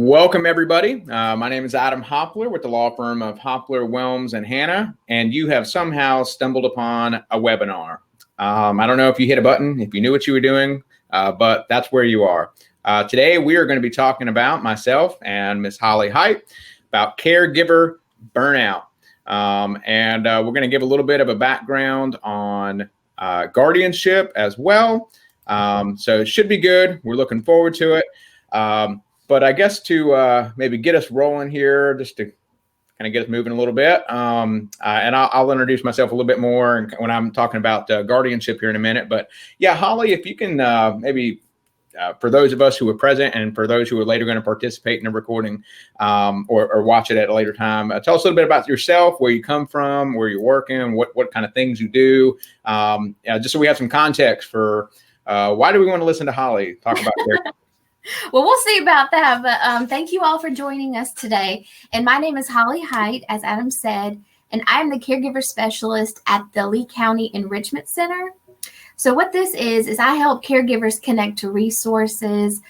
Welcome, everybody. My name is Adam Hopler with the law firm of Hopler, Whelms, and Hanna, and you have somehow stumbled upon a webinar. I don't know if you hit a button, if you knew what you were doing, but that's where you are. Today, we are going to be talking about myself and Miss Holly Hight about caregiver burnout. And we're going to give a little bit of a background on guardianship as well. So it should be good. We're looking forward to it. But I guess to maybe get us rolling here, just to kind of get us moving a little bit, and I'll introduce myself a little bit more when I'm talking about guardianship here in a minute. But yeah, Holly, if you can maybe, for those of us who are present and for those who are later going to participate in the recording or watch it at a later time, tell us a little bit about yourself, where you come from, where you're working, what kind of things you do, just so we have some context for why do we want to listen to Holly talk about caregiving. Well, we'll see about that, but thank you all for joining us today. And my name is Holly Hight, as Adam said, and I am the caregiver specialist at the Lee County Enrichment Center. So what this is I help caregivers connect to resources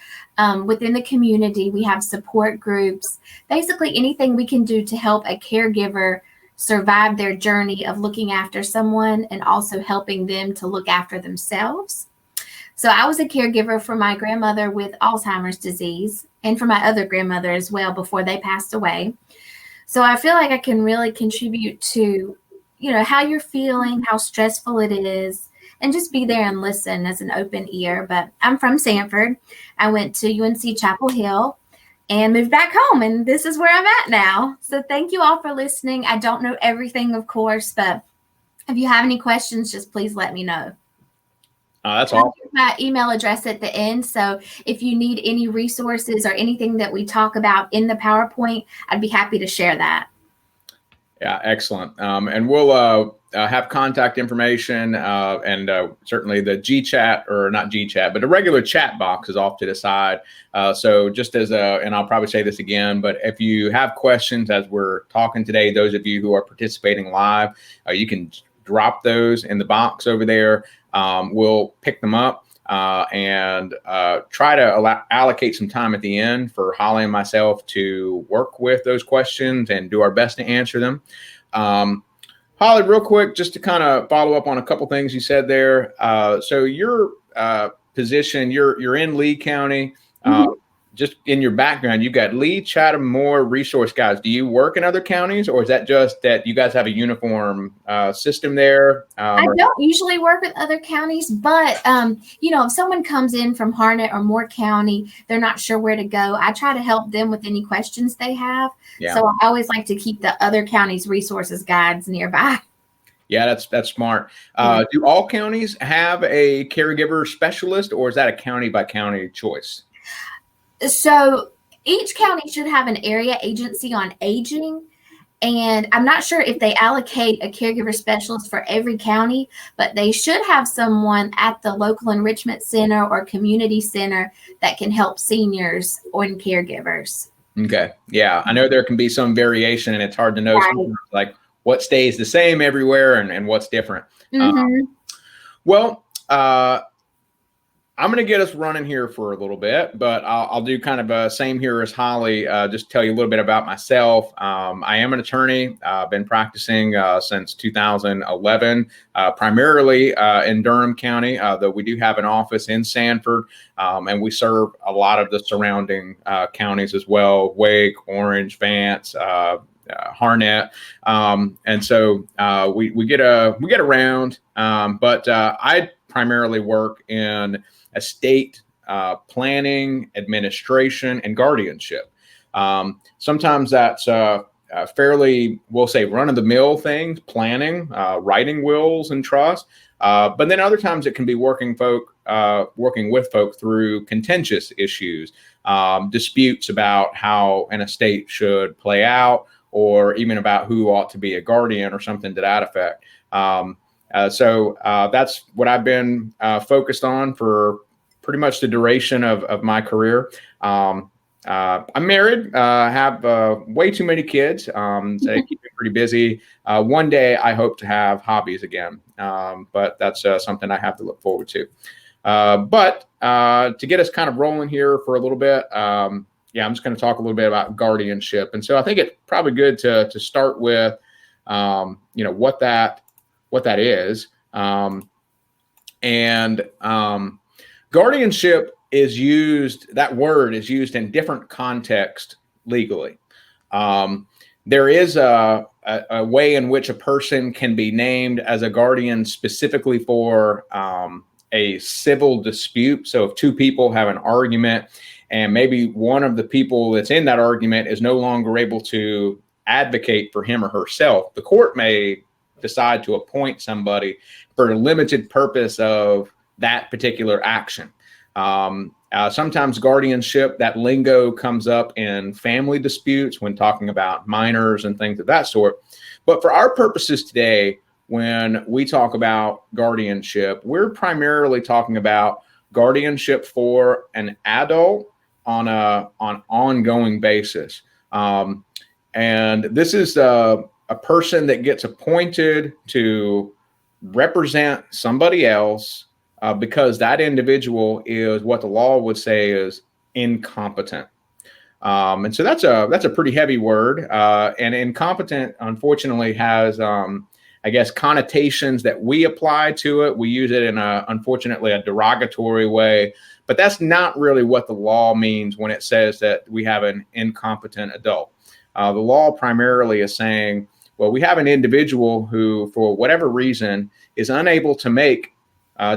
within the community. We have support groups, basically anything we can do to help a caregiver survive their journey of looking after someone and also helping them to look after themselves. So I was a caregiver for my grandmother with Alzheimer's disease and for my other grandmother as well before they passed away. So I feel like I can really contribute to, how you're feeling, how stressful it is, and just be there and listen as an open ear. But I'm from Sanford. I went to UNC Chapel Hill and moved back home, and this is where I'm at now. So thank you all for listening. I don't know everything, of course, but if you have any questions, just please let me know. That's awesome. My email address at the end. So if you need any resources or anything that we talk about in the PowerPoint, I'd be happy to share that. Yeah, excellent. And we'll have contact information and certainly the GChat, or not GChat, but the regular chat box is off to the side. So just as and I'll probably say this again, but if you have questions as we're talking today, those of you who are participating live, you can drop those in the box over there. We'll pick them up and try to allocate some time at the end for Holly and myself to work with those questions and do our best to answer them. Holly, real quick, just to kind of follow up on a couple things you said there. So your position, you're in Lee County. Just in your background, you've got Lee, Chatham, Moore, resource guys. Do you work in other counties, or is that just that you guys have a uniform system there? I don't usually work with other counties, but if someone comes in from Harnett or Moore County, they're not sure where to go, I try to help them with any questions they have. Yeah. So I always like to keep the other counties' resources guides nearby. Yeah, that's smart. Do all counties have a caregiver specialist, or is that a county by county choice? So each county should have an area agency on aging, and I'm not sure if they allocate a caregiver specialist for every county, but they should have someone at the local enrichment center or community center that can help seniors or caregivers. Okay. Yeah, I know there can be some variation, and it's hard to know like what stays the same everywhere and what's different. I'm going to get us running here for a little bit, but I'll do kind of a same here as Holly, just tell you a little bit about myself. I am an attorney. I've been practicing since 2011, primarily in Durham County, though we do have an office in Sanford, and we serve a lot of the surrounding counties as well: Wake, Orange, Vance, Harnett, and so we get around, but I primarily work in estate planning, administration, and guardianship. Sometimes that's fairly, we'll say, run-of-the-mill things, planning, writing wills and trusts. But then other times it can be working with folk through contentious issues, disputes about how an estate should play out, or even about who ought to be a guardian or something to that effect. So that's what I've been focused on for pretty much the duration of my career. I'm married, have way too many kids, so they keep me pretty busy. One day I hope to have hobbies again, but that's something I have to look forward to. But to get us kind of rolling here for a little bit, I'm just going to talk a little bit about guardianship. And so I think it's probably good to start with, what that is. Guardianship is used, that word is used in different contexts legally. There is a way in which a person can be named as a guardian specifically for a civil dispute. So if two people have an argument and maybe one of the people that's in that argument is no longer able to advocate for him or herself, the court may decide to appoint somebody for the limited purpose of that particular action. Sometimes guardianship, that lingo comes up in family disputes when talking about minors and things of that sort. But for our purposes today, when we talk about guardianship, we're primarily talking about guardianship for an adult on an ongoing basis. And this is a person that gets appointed to represent somebody else because that individual is what the law would say is incompetent. And so that's a pretty heavy word. And incompetent, unfortunately, has, connotations that we apply to it. We use it in unfortunately, a derogatory way. But that's not really what the law means when it says that we have an incompetent adult. The law primarily is saying, well, we have an individual who, for whatever reason, is unable to make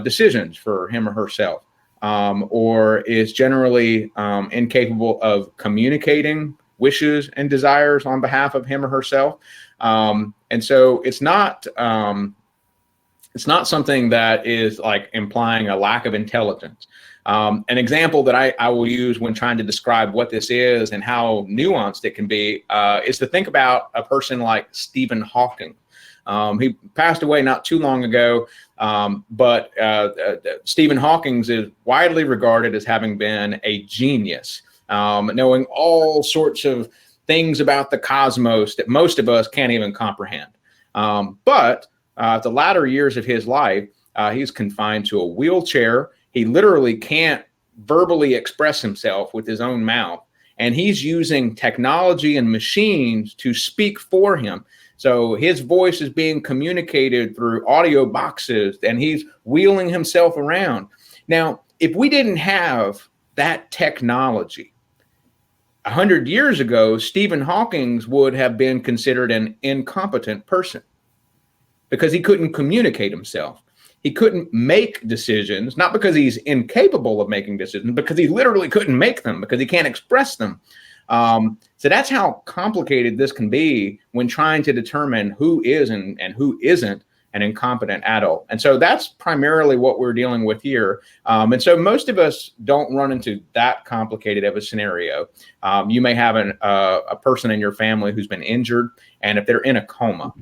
decisions for him or herself, or is generally incapable of communicating wishes and desires on behalf of him or herself. And so it's not something that is like implying a lack of intelligence. An example that I will use when trying to describe what this is and how nuanced it can be is to think about a person like Stephen Hawking. He passed away not too long ago, but Stephen Hawking is widely regarded as having been a genius, knowing all sorts of things about the cosmos that most of us can't even comprehend. But the latter years of his life, he's confined to a wheelchair. He literally can't verbally express himself with his own mouth, and he's using technology and machines to speak for him. So his voice is being communicated through audio boxes, and he's wheeling himself around. Now, if we didn't have that technology 100 years ago, Stephen Hawking would have been considered an incompetent person because he couldn't communicate himself. He couldn't make decisions, not because he's incapable of making decisions, because he literally couldn't make them because he can't express them. So that's how complicated this can be when trying to determine who is and who isn't an incompetent adult. And so that's primarily what we're dealing with here. And so most of us don't run into that complicated of a scenario. You may have a person in your family who's been injured, and if they're in a coma,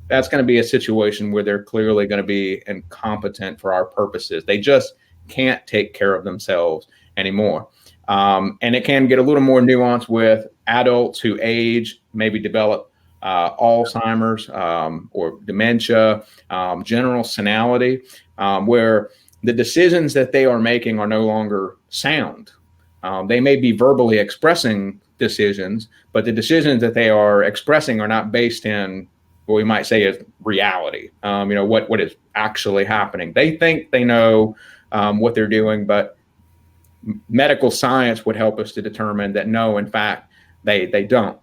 that's going to be a situation where they're clearly going to be incompetent for our purposes. They just can't take care of themselves anymore. And it can get a little more nuanced with adults who age, maybe develop Alzheimer's or dementia, general senility, where the decisions that they are making are no longer sound. They may be verbally expressing decisions, but the decisions that they are expressing are not based in what we might say is reality. What is actually happening. They think they know what they're doing, but medical science would help us to determine that no, in fact, they don't.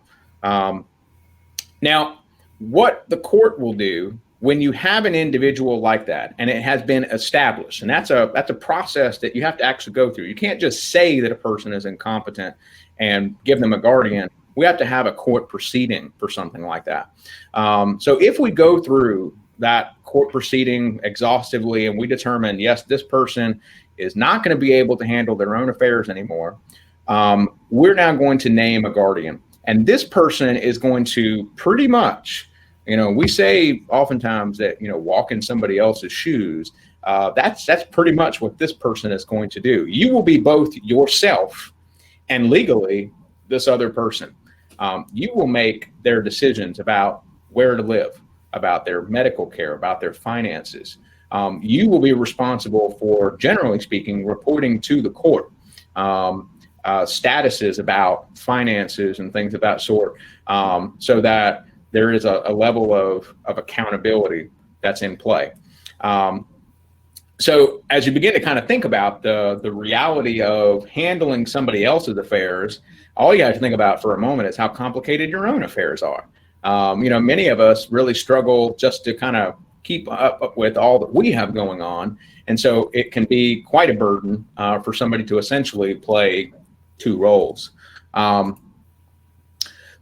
Now, what the court will do when you have an individual like that, and it has been established, and that's a process that you have to actually go through. You can't just say that a person is incompetent and give them a guardian. We have to have a court proceeding for something like that. So if we go through that court proceeding exhaustively and we determine, yes, this person is not going to be able to handle their own affairs anymore, we're now going to name a guardian. And this person is going to pretty much, we say oftentimes that, walk in somebody else's shoes. That's pretty much what this person is going to do. You will be both yourself and legally this other person. You will make their decisions about where to live, about their medical care, about their finances. You will be responsible for, generally speaking, reporting to the court. statuses about finances and things of that sort, so that there is a level of accountability that's in play. So as you begin to kind of think about the reality of handling somebody else's affairs, all you have to think about for a moment is how complicated your own affairs are. Many of us really struggle just to kind of keep up with all that we have going on. And so it can be quite a burden for somebody to essentially play two roles.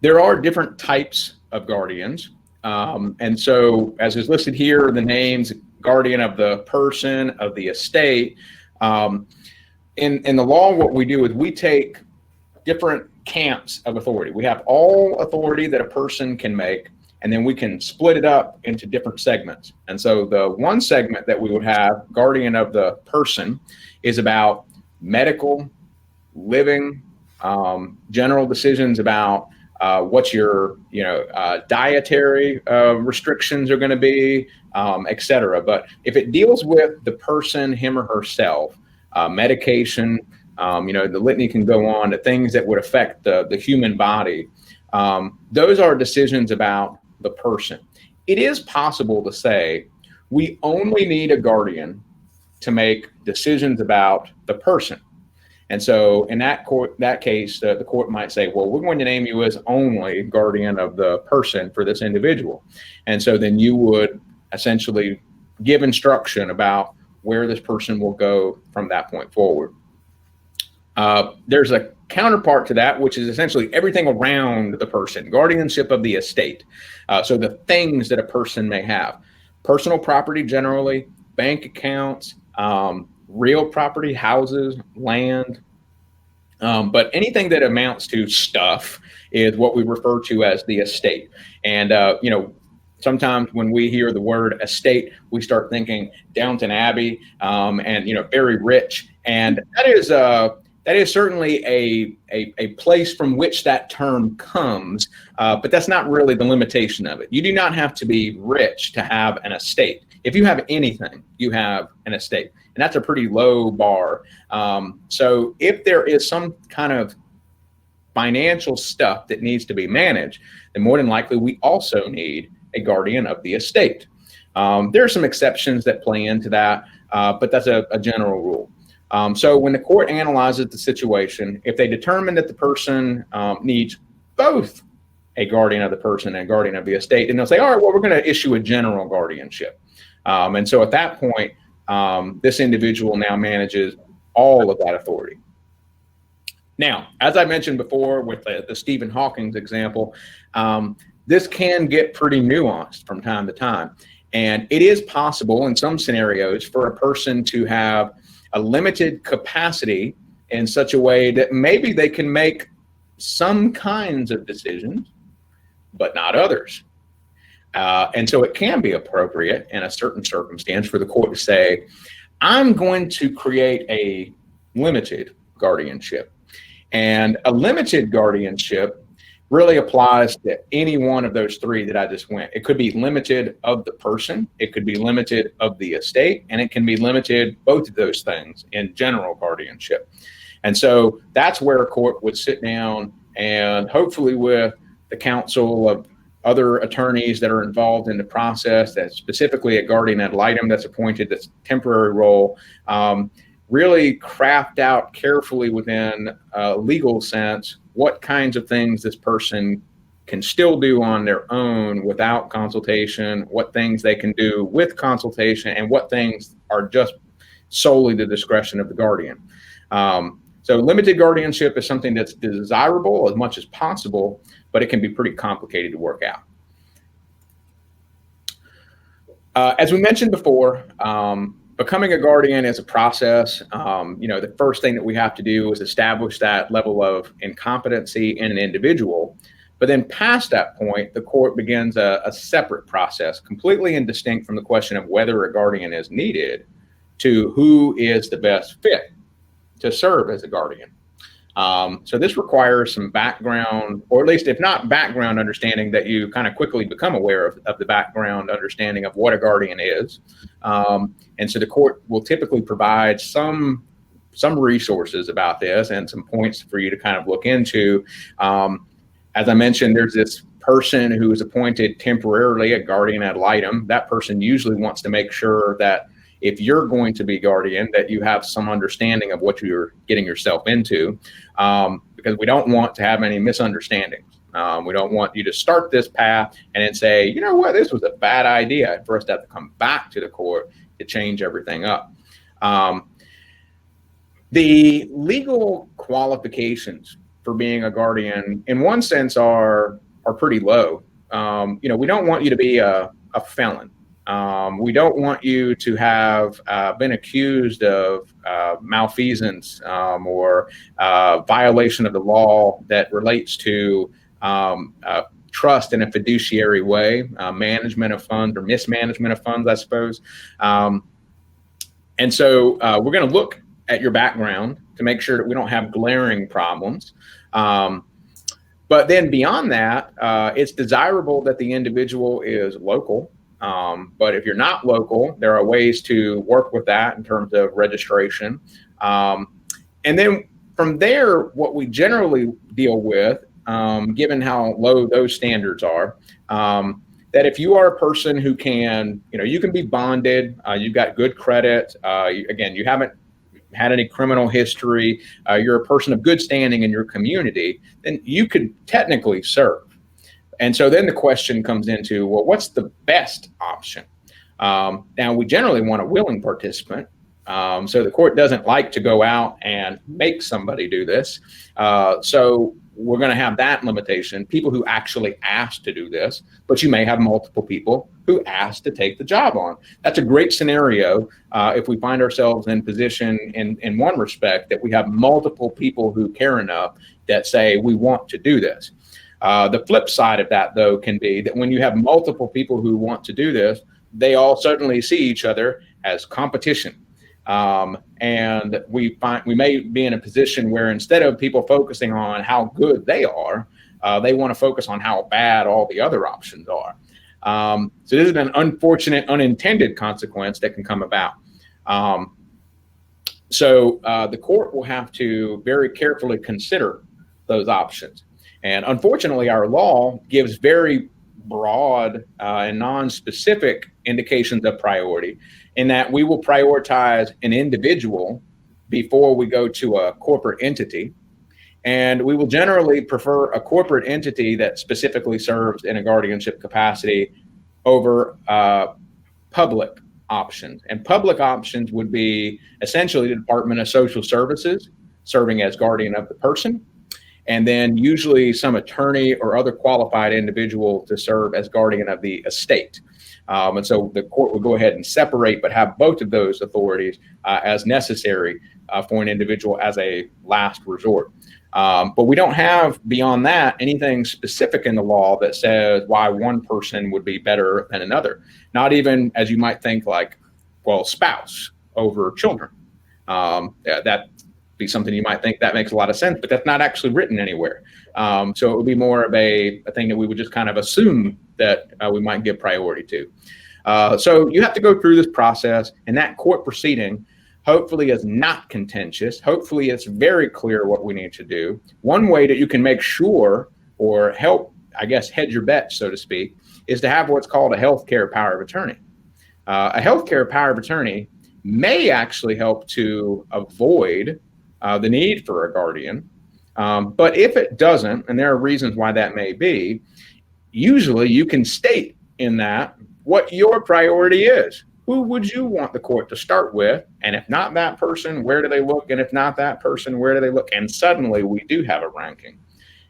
There are different types of guardians. And so as is listed here, the names: guardian of the person, of the estate. In the law, what we do is we take different camps of authority. We have all authority that a person can make, and then we can split it up into different segments. And so the one segment that we would have, guardian of the person, is about medical, living, general decisions about what your dietary restrictions are going to be, et cetera. But if it deals with the person, him or herself, medication, the litany can go on to things that would affect the human body. Those are decisions about the person. It is possible to say we only need a guardian to make decisions about the person. And so in that case, the court might say, well, we're going to name you as only guardian of the person for this individual. And so then you would essentially give instruction about where this person will go from that point forward. There's a counterpart to that, which is essentially everything around the person, guardianship of the estate. So the things that a person may have: personal property generally, bank accounts, real property, houses, land. But anything that amounts to stuff is what we refer to as the estate. And, sometimes when we hear the word estate, we start thinking Downton Abbey, and, very rich. And that is certainly a place from which that term comes, but that's not really the limitation of it. You do not have to be rich to have an estate. If you have anything, you have an estate, and that's a pretty low bar. So if there is some kind of financial stuff that needs to be managed, then more than likely we also need a guardian of the estate. There are some exceptions that play into that, but that's a general rule. So when the court analyzes the situation, if they determine that the person needs both a guardian of the person and a guardian of the estate, then they'll say, all right, well, we're going to issue a general guardianship. And so at that point, this individual now manages all of that authority. Now, as I mentioned before with the Stephen Hawking's example, this can get pretty nuanced from time to time. And it is possible in some scenarios for a person to have a limited capacity in such a way that maybe they can make some kinds of decisions, but not others. And so it can be appropriate in a certain circumstance for the court to say, I'm going to create a limited guardianship. And a limited guardianship really applies to any one of those three that I just went. It could be limited of the person, it could be limited of the estate, and it can be limited, both of those things, in general guardianship. And so that's where a court would sit down and hopefully with the counsel of other attorneys that are involved in the process, that's specifically a guardian ad litem that's appointed, that's a temporary role, really craft out carefully within a legal sense what kinds of things this person can still do on their own without consultation, what things they can do with consultation, and what things are just solely the discretion of the guardian. So limited guardianship is something that's desirable as much as possible, but it can be pretty complicated to work out. As we mentioned before, becoming a guardian is a process. The first thing that we have to do is establish that level of incompetency in an individual. But then past that point, the court begins a separate process, completely and distinct from the question of whether a guardian is needed, to who is the best fit to serve as a guardian. So this requires some background, or at least if not background understanding, that you kind of quickly become aware of the background understanding of what a guardian is. And so the court will typically provide some some resources about this and some points for you to kind of look into. As I mentioned, there's this person who is appointed temporarily a guardian ad litem. That person usually wants to make sure that if you're going to be guardian, that you have some understanding of what you're getting yourself into, because we don't want to have any misunderstandings. We don't want you to start this path and then say, you know what, this was a bad idea, for us to have to come back to the court to change everything up. The legal qualifications for being a guardian, in one sense, are pretty low. We don't want you to be a felon. We don't want you to have been accused of malfeasance or violation of the law that relates to trust in a fiduciary way, management of funds or mismanagement of funds, I suppose. And so we're going to look at your background to make sure that we don't have glaring problems. But then beyond that, it's desirable that the individual is local. But if you're not local, there are ways to work with that in terms of registration. And then from there, what we generally deal with, given how low those standards are, that if you are a person who can, you can be bonded, you've got good credit, you haven't had any criminal history, you're a person of good standing in your community, then you could technically serve. And so then the question comes into, well, what's the best option? Now, we generally want a willing participant. So the court doesn't like to go out and make somebody do this. So we're going to have that limitation, people who actually ask to do this, but you may have multiple people who ask to take the job on. That's a great scenario if we find ourselves in position in one respect that we have multiple people who care enough that say we want to do this. The flip side of that, though, can be that when you have multiple people who want to do this, they all suddenly see each other as competition. And we may be in a position where instead of people focusing on how good they are, they want to focus on how bad all the other options are. So this is an unfortunate, unintended consequence that can come about. So the court will have to very carefully consider those options. And unfortunately, our law gives very broad and non-specific indications of priority, in that we will prioritize an individual before we go to a corporate entity. And we will generally prefer a corporate entity that specifically serves in a guardianship capacity over public options. And public options would be essentially the Department of Social Services serving as guardian of the person, and then usually some attorney or other qualified individual to serve as guardian of the estate. And so the court will go ahead and separate, but have both of those authorities as necessary for an individual as a last resort. But we don't have, beyond that, anything specific in the law that says why one person would be better than another. Not even, as you might think, like, well, spouse over children. That be something you might think that makes a lot of sense, but that's not actually written anywhere. So it would be more of a thing that we would just kind of assume that we might give priority to. So you have to go through this process, and that court proceeding hopefully is not contentious. Hopefully it's very clear what we need to do. One way that you can make sure, or help, I guess, hedge your bet, so to speak, is to have what's called a healthcare power of attorney. A healthcare power of attorney may actually help to avoid the need for a guardian. But if it doesn't, and there are reasons why that may be, usually you can state in that what your priority is. Who would you want the court to start with? And if not that person, where do they look? And if not that person, where do they look? And suddenly we do have a ranking.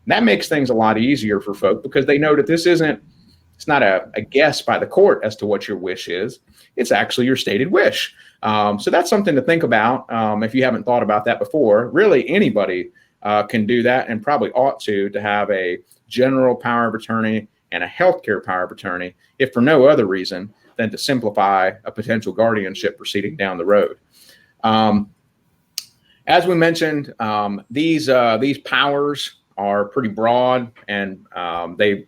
And that makes things a lot easier for folk, because they know that it's not a guess by the court as to what your wish is. It's actually your stated wish. So that's something to think about if you haven't thought about that before. Really, anybody can do that, and probably ought to have a general power of attorney and a healthcare power of attorney, if for no other reason than to simplify a potential guardianship proceeding down the road. As we mentioned, these powers are pretty broad, and they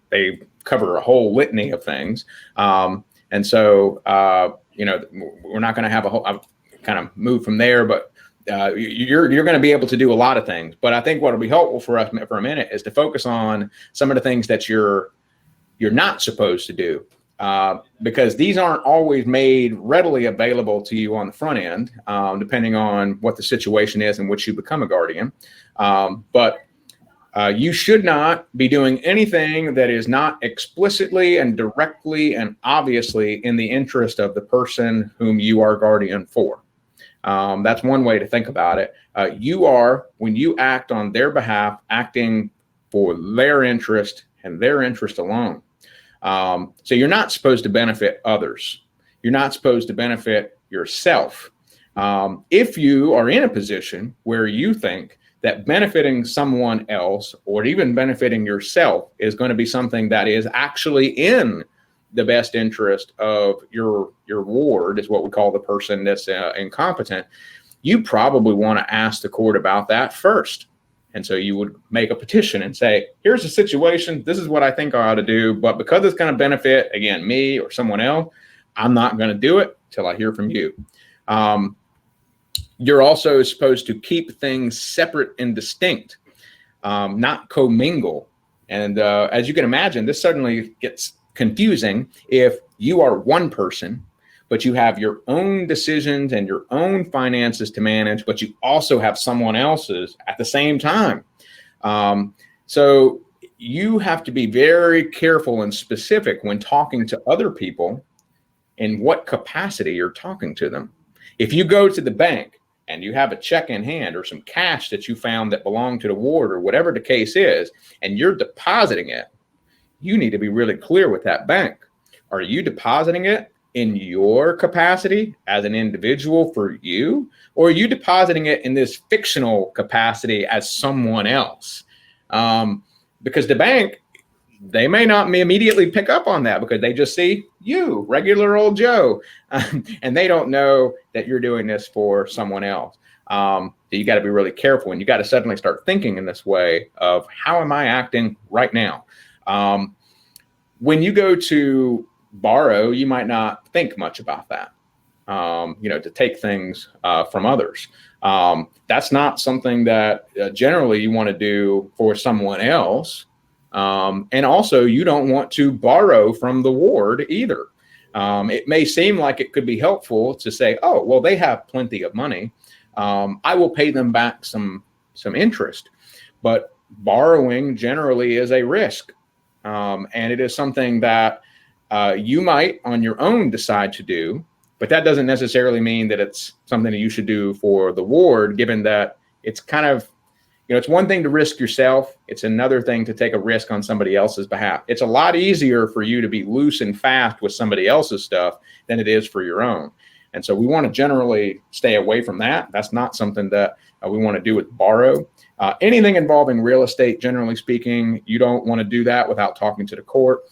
cover a whole litany of things. And so, we're not going to have I'll kind of move from there, but you're going to be able to do a lot of things. But I think what will be helpful for us for a minute is to focus on some of the things that you're not supposed to do, because these aren't always made readily available to you on the front end, depending on what the situation is in which you become a guardian. But you should not be doing anything that is not explicitly and directly and obviously in the interest of the person whom you are guardian for. That's one way to think about it. You are, when you act on their behalf, acting for their interest and their interest alone. So you're not supposed to benefit others. You're not supposed to benefit yourself. If you are in a position where you think that benefiting someone else or even benefiting yourself is going to be something that is actually in the best interest of your ward, is what we call the person that's incompetent, you probably want to ask the court about that first. And so you would make a petition and say, here's the situation. This is what I think I ought to do. But because it's going to benefit, again, me or someone else, I'm not going to do it till I hear from you. You're also supposed to keep things separate and distinct, not commingle. And as you can imagine, this suddenly gets confusing if you are one person, but you have your own decisions and your own finances to manage, but you also have someone else's at the same time. So you have to be very careful and specific when talking to other people in what capacity you're talking to them. If you go to the bank and you have a check in hand or some cash that you found that belonged to the ward or whatever the case is, and you're depositing it, you need to be really clear with that bank. Are you depositing it in your capacity as an individual for you, or are you depositing it in this fictional capacity as someone else? Because the bank, they may not immediately pick up on that because they just see you, regular old Joe, and they don't know that you're doing this for someone else. So you got to be really careful, and you got to suddenly start thinking in this way of, how am I acting right now? When you go to borrow, you might not think much about that, to take things from others. That's not something that generally you want to do for someone else. And also, you don't want to borrow from the ward either. It may seem like it could be helpful to say, oh, well, they have plenty of money. I will pay them back some interest. But borrowing generally is a risk. And it is something that you might on your own decide to do, but that doesn't necessarily mean that it's something that you should do for the ward, given that it's kind of, it's one thing to risk yourself. It's another thing to take a risk on somebody else's behalf. It's a lot easier for you to be loose and fast with somebody else's stuff than it is for your own. And so we want to generally stay away from that. That's not something that we want to do with borrow. Anything involving real estate, generally speaking, you don't want to do that without talking to the court.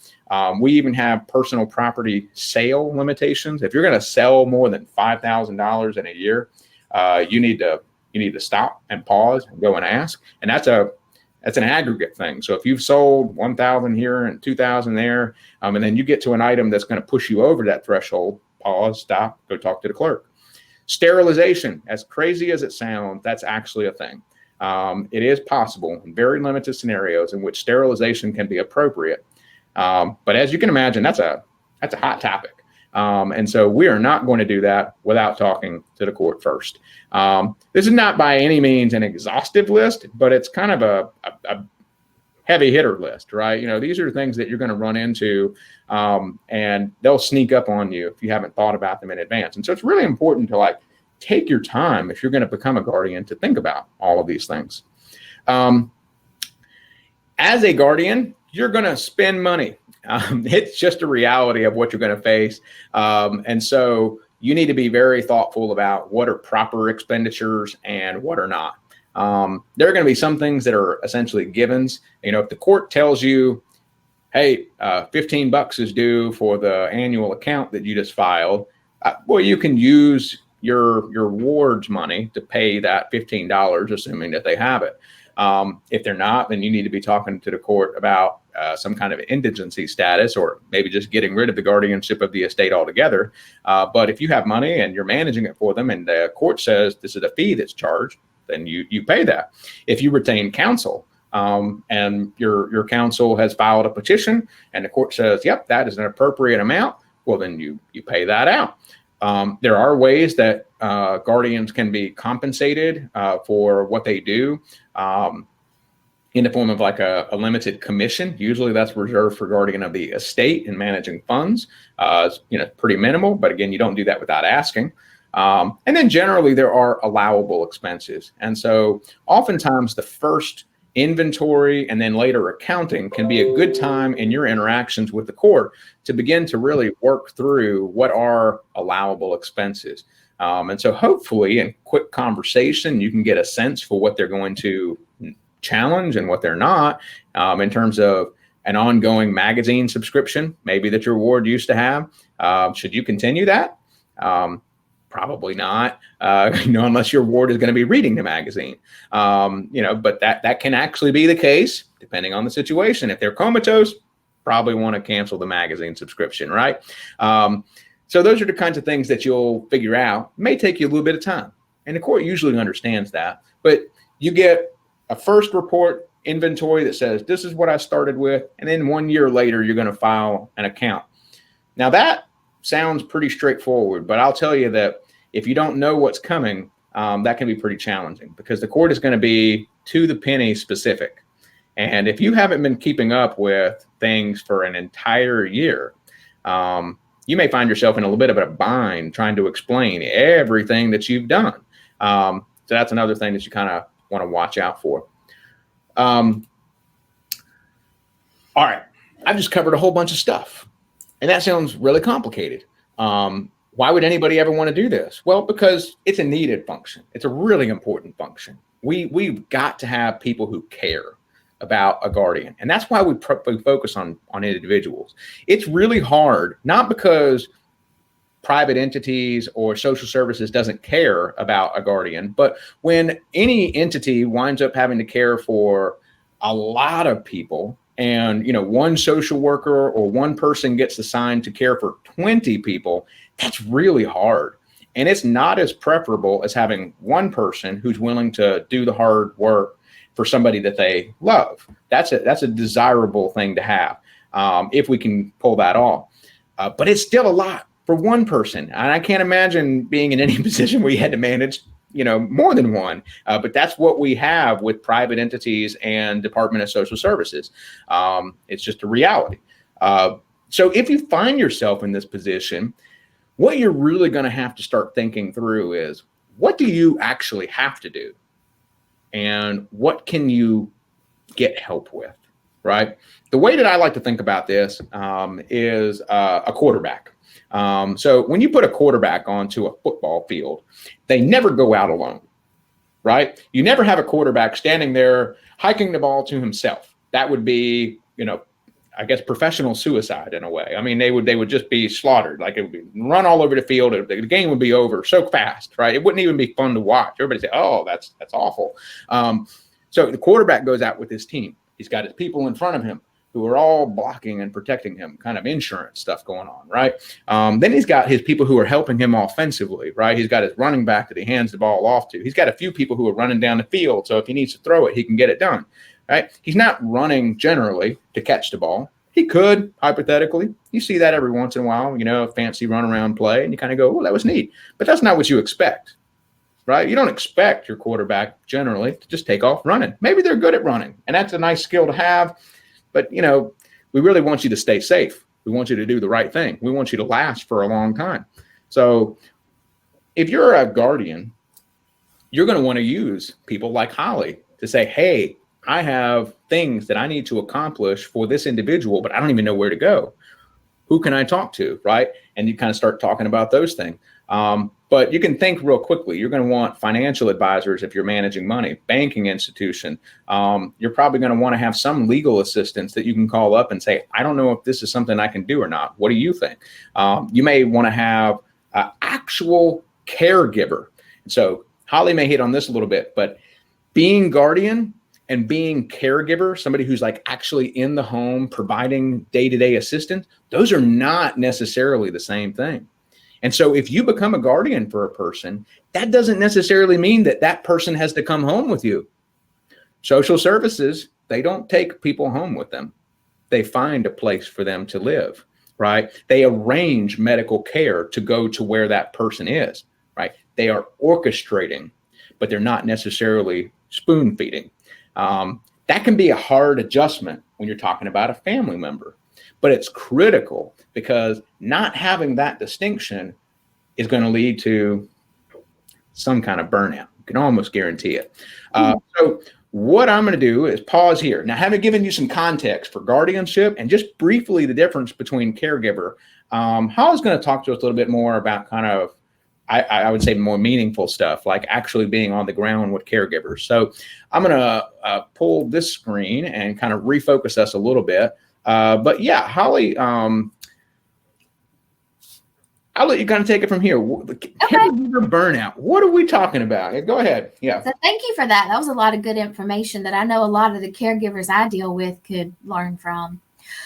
We even have personal property sale limitations. If you're going to sell more than $5,000 in a year, you need to stop and pause and go and ask. And that's an aggregate thing. So if you've sold 1,000 here and 2,000 there, and then you get to an item that's going to push you over that threshold, pause, stop, go talk to the clerk. Sterilization, as crazy as it sounds, that's actually a thing. It is possible in very limited scenarios in which sterilization can be appropriate. But as you can imagine, that's a hot topic. And so we are not going to do that without talking to the court first. This is not by any means an exhaustive list, but it's kind of a heavy hitter list, right? These are things that you're going to run into, and they'll sneak up on you if you haven't thought about them in advance. And so it's really important to take your time if you're going to become a guardian to think about all of these things. As a guardian, you're going to spend money. It's just a reality of what you're going to face. And so you need to be very thoughtful about what are proper expenditures and what are not. There are going to be some things that are essentially givens. If the court tells you, hey, $15 is due for the annual account that you just filed, well, you can use your ward's money to pay that $15, assuming that they have it. If they're not, then you need to be talking to the court about some kind of indigency status, or maybe just getting rid of the guardianship of the estate altogether. But if you have money and you're managing it for them and the court says this is a fee that's charged, then you pay that. If you retain counsel, and your counsel has filed a petition and the court says, yep, that is an appropriate amount, well, then you pay that out. There are ways that guardians can be compensated for what they do in the form of like a limited commission. Usually that's reserved for guardian of the estate in managing funds. It's, pretty minimal, but again, you don't do that without asking. And then generally there are allowable expenses. And so oftentimes the first inventory and then later accounting can be a good time in your interactions with the court to begin to really work through what are allowable expenses. And so hopefully in quick conversation, you can get a sense for what they're going to challenge and what they're not, in terms of an ongoing magazine subscription, maybe that your ward used to have. Should you continue that? Probably not, unless your ward is going to be reading the magazine. But that can actually be the case depending on the situation. If they're comatose, probably want to cancel the magazine subscription, right? So those are the kinds of things that you'll figure out. It may take you a little bit of time, and the court usually understands that. But you get a first report inventory that says, this is what I started with, and then 1 year later, you're going to file an account. Now that sounds pretty straightforward, but I'll tell you that if you don't know what's coming, that can be pretty challenging because the court is going to be to the penny specific. And if you haven't been keeping up with things for an entire year, you may find yourself in a little bit of a bind trying to explain everything that you've done. So that's another thing that you kind of want to watch out for. All right, I've just covered a whole bunch of stuff. And that sounds really complicated. Why would anybody ever want to do this? Well, because it's a needed function. It's a really important function. We've got to have people who care about a guardian. And that's why we focus on individuals. It's really hard, not because private entities or social services doesn't care about a guardian, but when any entity winds up having to care for a lot of people, and one social worker or one person gets assigned to care for 20 people, that's really hard. And it's not as preferable as having one person who's willing to do the hard work for somebody that they love. That's a desirable thing to have, if we can pull that off. But it's still a lot for one person. And I can't imagine being in any position where you had to manage more than one, but that's what we have with private entities and Department of Social Services. It's just a reality. So if you find yourself in this position, what you're really going to have to start thinking through is, what do you actually have to do? And what can you get help with, right? The way that I like to think about this is a quarterback. So when you put a quarterback onto a football field, they never go out alone, right? You never have a quarterback standing there hiking the ball to himself. That would be, I guess, professional suicide in a way. I mean, they would just be slaughtered. Like, it would be run all over the field. The game would be over so fast, right? It wouldn't even be fun to watch. Everybody say, oh, that's awful. So the quarterback goes out with his team. He's got his people in front of him who are all blocking and protecting him, kind of insurance stuff going on, right? Then he's got his people who are helping him offensively, right? He's got his running back that he hands the ball off to. He's got a few people who are running down the field, so if he needs to throw it, he can get it done, right? He's not running generally to catch the ball. He could, hypothetically. You see that every once in a while, a fancy run-around play, and you kind of go, oh, that was neat. But that's not what you expect, right? You don't expect your quarterback generally to just take off running. Maybe they're good at running, and that's a nice skill to have. But, we really want you to stay safe. We want you to do the right thing. We want you to last for a long time. So if you're a guardian, you're going to want to use people like Holly to say, hey, I have things that I need to accomplish for this individual, but I don't even know where to go. Who can I talk to, right? And you kind of start talking about those things. But you can think real quickly. You're going to want financial advisors if you're managing money, banking institution. You're probably going to want to have some legal assistance that you can call up and say, I don't know if this is something I can do or not. What do you think? You may want to have an actual caregiver. So Holly may hit on this a little bit, but being guardian and being caregiver, somebody who's like actually in the home providing day-to-day assistance, those are not necessarily the same thing. And so if you become a guardian for a person, that doesn't necessarily mean that that person has to come home with you. Social services, they don't take people home with them. They find a place for them to live, right? They arrange medical care to go to where that person is, right? They are orchestrating, but they're not necessarily spoon feeding. That can be a hard adjustment when you're talking about a family member, but it's critical because not having that distinction is going to lead to some kind of burnout. You can almost guarantee it. So what I'm going to do is pause here. Now, having given you some context for guardianship and just briefly the difference between caregiver, Holly's going to talk to us a little bit more about kind of, I would say, more meaningful stuff, like actually being on the ground with caregivers. So I'm going to pull this screen and kind of refocus us a little bit. But yeah, Holly, I'll let you kind of take it from here. Caregiver burnout. What are we talking about? Go ahead. Yeah. So thank you for that. That was a lot of good information that I know a lot of the caregivers I deal with could learn from.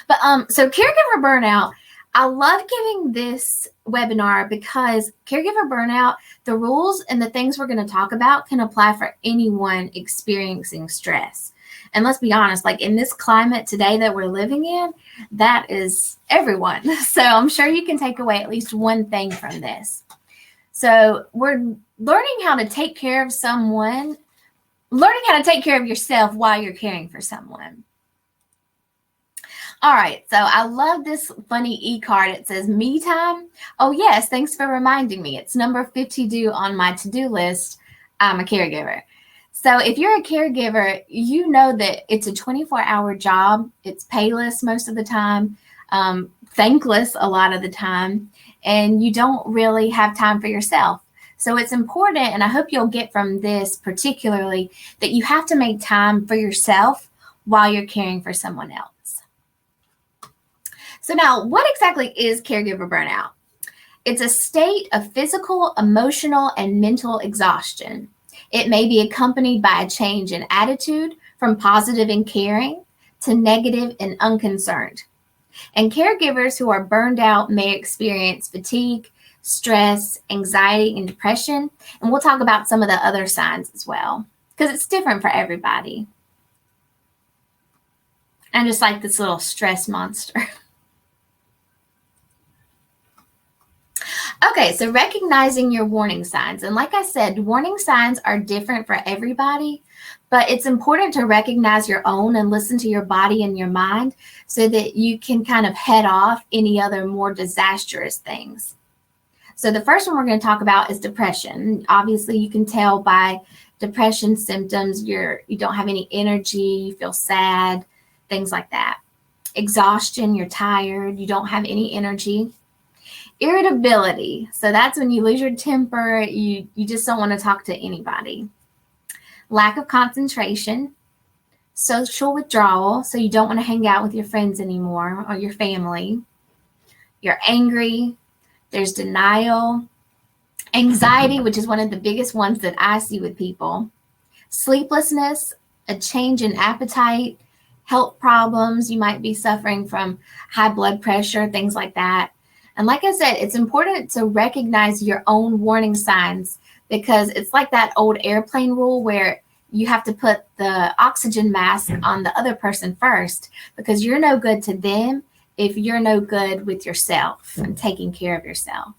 But so caregiver burnout, I love giving this webinar because caregiver burnout, the rules and the things we're going to talk about can apply for anyone experiencing stress. And let's be honest, like in this climate today that we're living in, that is everyone. So I'm sure you can take away at least one thing from this. So we're learning how to take care of someone, learning how to take care of yourself while you're caring for someone. All right, so I love this funny e-card. It says me time. Oh yes, thanks for reminding me. It's number 52 on my to-do list. I'm a caregiver. So if you're a caregiver, you know that it's a 24-hour job. It's payless most of the time, thankless a lot of the time, and you don't really have time for yourself. So it's important, and I hope you'll get from this particularly, that you have to make time for yourself while you're caring for someone else. So now, what exactly is caregiver burnout? It's a state of physical, emotional, and mental exhaustion. It may be accompanied by a change in attitude from positive and caring to negative and unconcerned. And caregivers who are burned out may experience fatigue, stress, anxiety, and depression. And we'll talk about some of the other signs as well, because it's different for everybody. I'm just like this little stress monster. Okay, so recognizing your warning signs. And like I said, warning signs are different for everybody, but it's important to recognize your own and listen to your body and your mind so that you can kind of head off any other more disastrous things. So the first one we're going to talk about is depression. Obviously, you can tell by depression symptoms, you don't have any energy, you feel sad, things like that. Exhaustion, you're tired, you don't have any energy. Irritability. So that's when you lose your temper. You just don't want to talk to anybody. Lack of concentration. Social withdrawal. So you don't want to hang out with your friends anymore or your family. You're angry. There's denial. Anxiety, which is one of the biggest ones that I see with people. Sleeplessness. A change in appetite. Health problems. You might be suffering from high blood pressure, things like that. And like I said, it's important to recognize your own warning signs because it's like that old airplane rule where you have to put the oxygen mask on the other person first because you're no good to them if you're no good with yourself and taking care of yourself.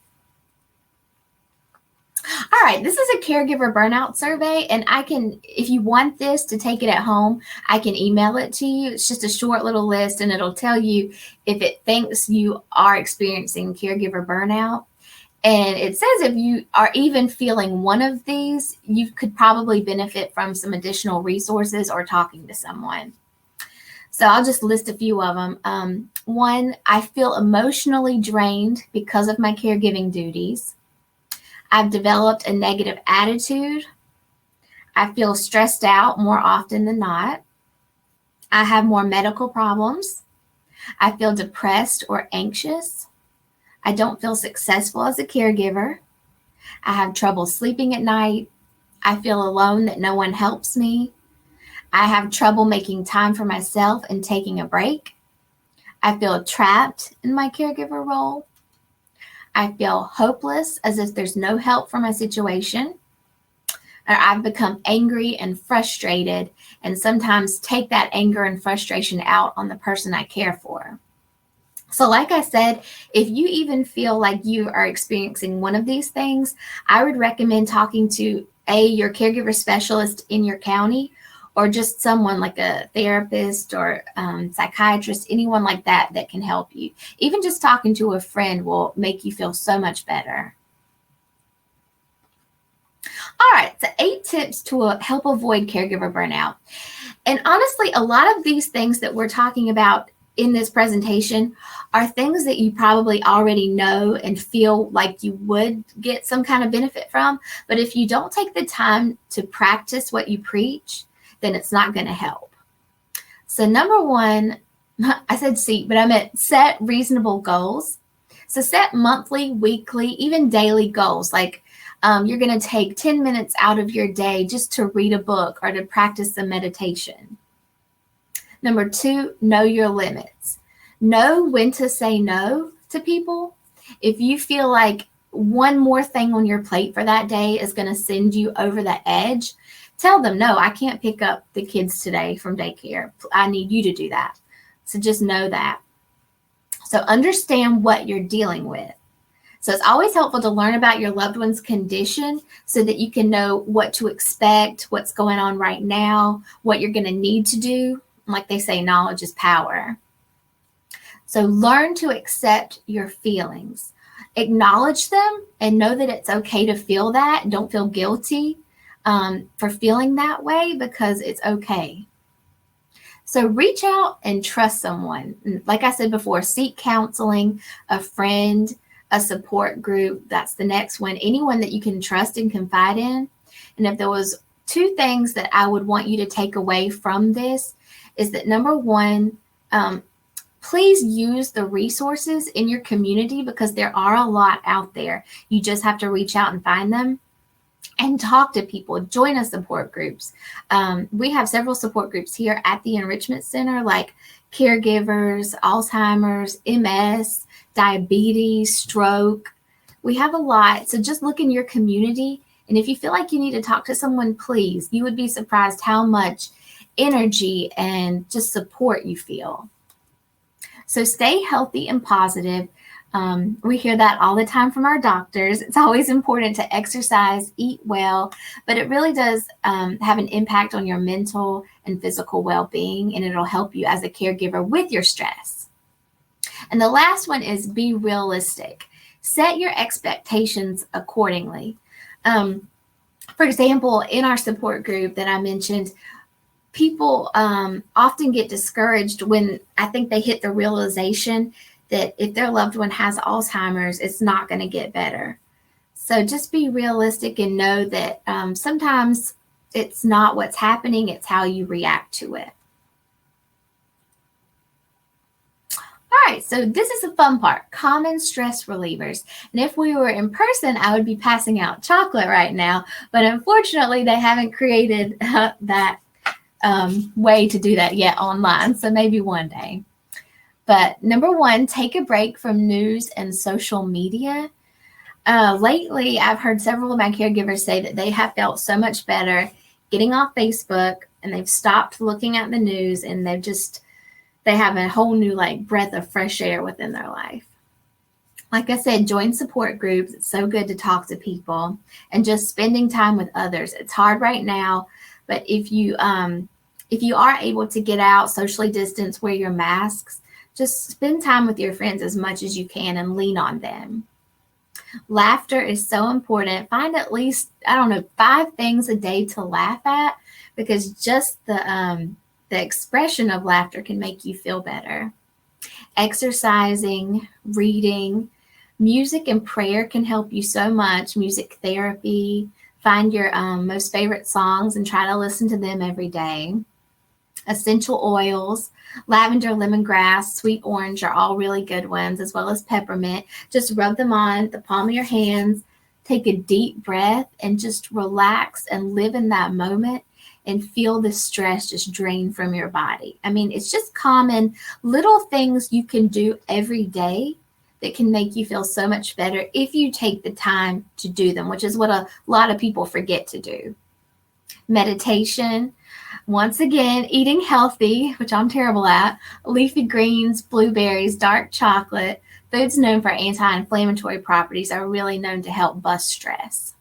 All right, this is a caregiver burnout survey, and I can, if you want this to take it at home, I can email it to you. It's just a short little list, and it'll tell you if it thinks you are experiencing caregiver burnout. And it says if you are even feeling one of these, you could probably benefit from some additional resources or talking to someone. So I'll just list a few of them. One, I feel emotionally drained because of my caregiving duties. I've developed a negative attitude. I feel stressed out more often than not. I have more medical problems. I feel depressed or anxious. I don't feel successful as a caregiver. I have trouble sleeping at night. I feel alone that no one helps me. I have trouble making time for myself and taking a break. I feel trapped in my caregiver role. I feel hopeless, as if there's no help for my situation. Or I've become angry and frustrated, and sometimes take that anger and frustration out on the person I care for. So like I said, if you even feel like you are experiencing one of these things, I would recommend talking to your caregiver specialist in your county, or just someone like a therapist or psychiatrist, anyone like that that can help you. Even just talking to a friend will make you feel so much better. All right, so 8 tips to help avoid caregiver burnout. And honestly, a lot of these things that we're talking about in this presentation are things that you probably already know and feel like you would get some kind of benefit from. But if you don't take the time to practice what you preach, then it's not going to help. So number 1, I said seek, but I meant set reasonable goals. So set monthly, weekly, even daily goals. Like you're going to take 10 minutes out of your day just to read a book or to practice some meditation. Number 2, know your limits. Know when to say no to people. If you feel like one more thing on your plate for that day is going to send you over the edge, tell them, no, I can't pick up the kids today from daycare. I need you to do that. So just know that. So understand what you're dealing with. So it's always helpful to learn about your loved one's condition so that you can know what to expect, what's going on right now, what you're going to need to do. Like they say, knowledge is power. So learn to accept your feelings. Acknowledge them and know that it's okay to feel that. Don't feel guilty for feeling that way, because it's okay. So reach out and trust someone. Like I said before, seek counseling, a friend, a support group. That's the next one. Anyone that you can trust and confide in. And if there was 2 things that I would want you to take away from this, is that number 1, please use the resources in your community, because there are a lot out there. You just have to reach out and find them and talk to people. Join us support groups. We have several support groups here at the Enrichment Center, like caregivers, Alzheimer's, MS, diabetes, stroke. We have a lot. So just look in your community. And if you feel like you need to talk to someone, please, you would be surprised how much energy and just support you feel. So stay healthy and positive. We hear that all the time from our doctors. It's always important to exercise, eat well, but it really does have an impact on your mental and physical well-being, and it'll help you as a caregiver with your stress. And the last one is be realistic. Set your expectations accordingly. For example, in our support group that I mentioned, people often get discouraged when I think they hit the realization that if their loved one has Alzheimer's, it's not going to get better. So just be realistic and know that sometimes it's not what's happening, it's how you react to it. All right, so this is the fun part, common stress relievers. And if we were in person, I would be passing out chocolate right now, but unfortunately they haven't created that way to do that yet online, so maybe one day. But number 1, take a break from news and social media. Lately, I've heard several of my caregivers say that they have felt so much better getting off Facebook, and they've stopped looking at the news, and they have a whole new breath of fresh air within their life. Like I said, join support groups. It's so good to talk to people, and just spending time with others. It's hard right now, but if you are able to get out, socially distance, wear your masks, just spend time with your friends as much as you can and lean on them. Laughter is so important. Find at least, 5 things a day to laugh at, because just the expression of laughter can make you feel better. Exercising, reading, music and prayer can help you so much. Music therapy. Find your most favorite songs and try to listen to them every day. Essential oils, lavender, lemongrass, sweet orange are all really good ones, as well as peppermint. Just rub them on the palm of your hands, take a deep breath, and just relax and live in that moment. and feel the stress just drain from your body. I mean, it's just common little things you can do every day that can make you feel so much better if you take the time to do them, which is what a lot of people forget to do. Meditation, once again, eating healthy, which I'm terrible at, leafy greens, blueberries, dark chocolate, foods known for anti-inflammatory properties are really known to help bust stress.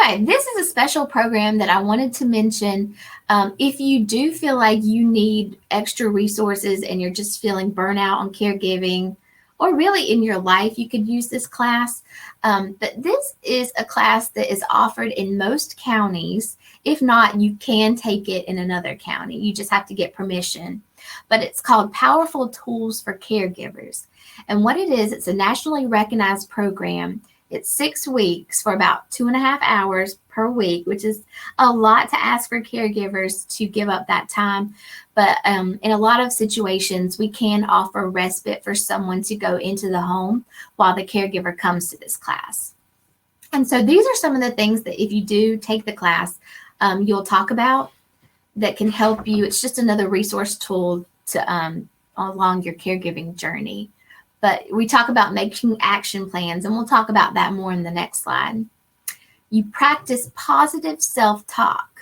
Okay, this is a special program that I wanted to mention. If you do feel like you need extra resources and you're just feeling burnout on caregiving, or really in your life, you could use this class. But this is a class that is offered in most counties. If not, you can take it in another county. You just have to get permission. But it's called Powerful Tools for Caregivers. And what it is, it's a nationally recognized program. It's 6 weeks for about 2.5 hours per week, which is a lot to ask for caregivers to give up that time. But in a lot of situations, we can offer respite for someone to go into the home while the caregiver comes to this class. And so these are some of the things that if you do take the class, you'll talk about that can help you. It's just another resource tool to along your caregiving journey. But we talk about making action plans, and we'll talk about that more in the next slide. You practice positive self-talk.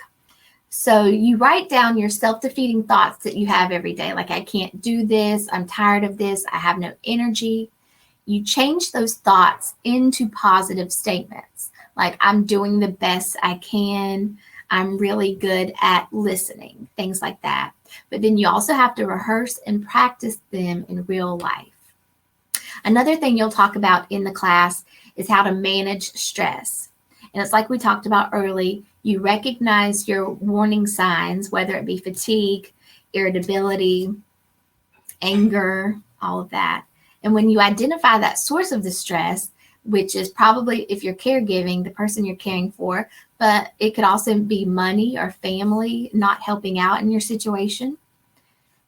So you write down your self-defeating thoughts that you have every day, like I can't do this, I'm tired of this, I have no energy. You change those thoughts into positive statements, like I'm doing the best I can, I'm really good at listening, things like that. But then you also have to rehearse and practice them in real life. Another thing you'll talk about in the class is how to manage stress. And it's like we talked about early, you recognize your warning signs, whether it be fatigue, irritability, anger, all of that. And when you identify that source of the stress, which is probably, if you're caregiving, the person you're caring for, but it could also be money or family not helping out in your situation.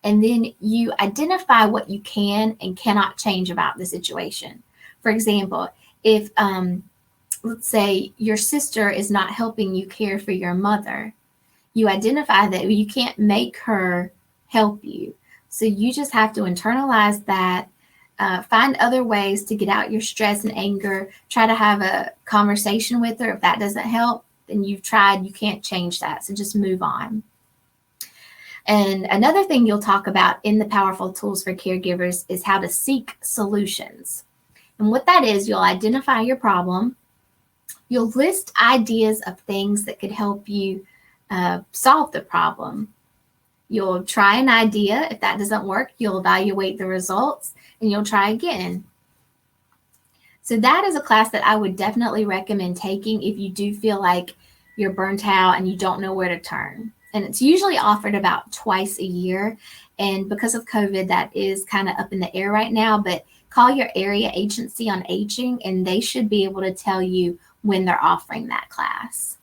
And then you identify what you can and cannot change about the situation. For example, if, let's say your sister is not helping you care for your mother, you identify that you can't make her help you. So you just have to internalize that, find other ways to get out your stress and anger, try to have a conversation with her. If that doesn't help, then you've tried, you can't change that. So just move on. And another thing you'll talk about in the Powerful Tools for Caregivers is how to seek solutions. And what that is, you'll identify your problem. You'll list ideas of things that could help you solve the problem. You'll try an idea. If that doesn't work, you'll evaluate the results and you'll try again. So that is a class that I would definitely recommend taking if you do feel like you're burnt out and you don't know where to turn. And it's usually offered about twice a year. And because of COVID, that is kind of up in the air right now. But call your area agency on aging, and they should be able to tell you when they're offering that class.